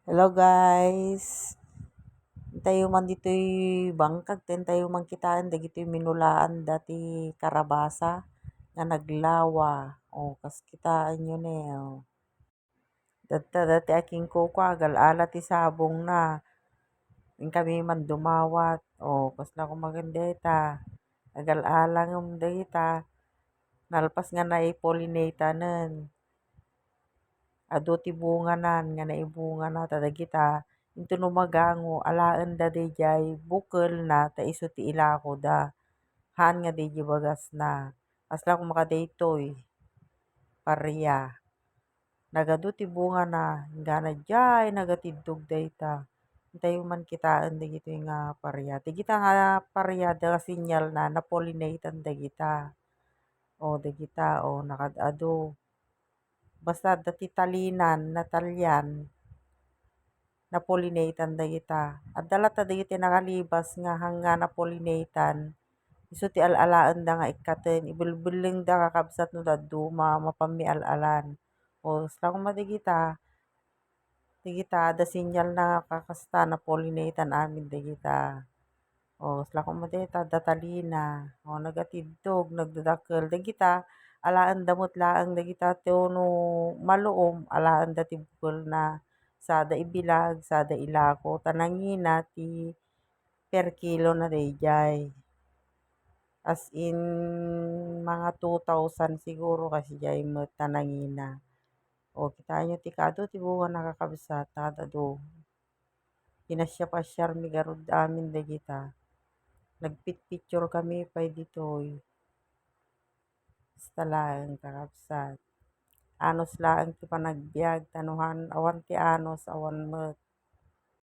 Hello guys. Tayo man dito'y bangkag, tayo man kitaan, dagito'y minulaan dati karabasa, nga naglawa. Kas kitaan yun eh. Dati aking kuko, agal-ala ti sabong na. Yung kami man dumawat. Kas na kumagandeta. Agal-ala ng dagita. Nalpas nga na i-pollinatanen. Ado ti bunga nan, nga naibunga na tadagita. Into no magango, alaan da jay bukel na, ta iso ti ilako da. Han nga di bagas na. Asla kung makadaytoy, pareya. Nagado ti bunga na, gana jay, nagatidog dayta. Tayo man kitaan dagito nga pareya. Dagita nga pareya, da sinyal na, na-pollinatan dagita. Dagita, nakadado. Basta dati talinan, natalyan, na-pollinatan dagita. At dala ta dagiti nakalibas nga hanga na-pollinatan. Isu ti alalaan da nga ikaten, ibulbuling da kakabsat no daddo, mapami alalan. Sala kung madigita, da sinyal na kakasta na-pollinatan amin dagita. Sala kung madita, datalina. Nagatidtog, nagdadakel. Dagita, alaan damot laang dagita ti no maluom, alaan da ti bukol na sada ibilag, sada ilako, tanangina ti per kilo na dayjay. As in, mga 2,000 siguro kasi jay met tanangina. Kitaan nyo ti kado ti bunga nakakabsat, nakadado. Pinasyar-pasyar mi garud amin dagita. Nagpicture kami pay ditoy. Basta laeng kakabsat. Anos laeng ti panagbiag, tanuhan, awan ti anos, awan met.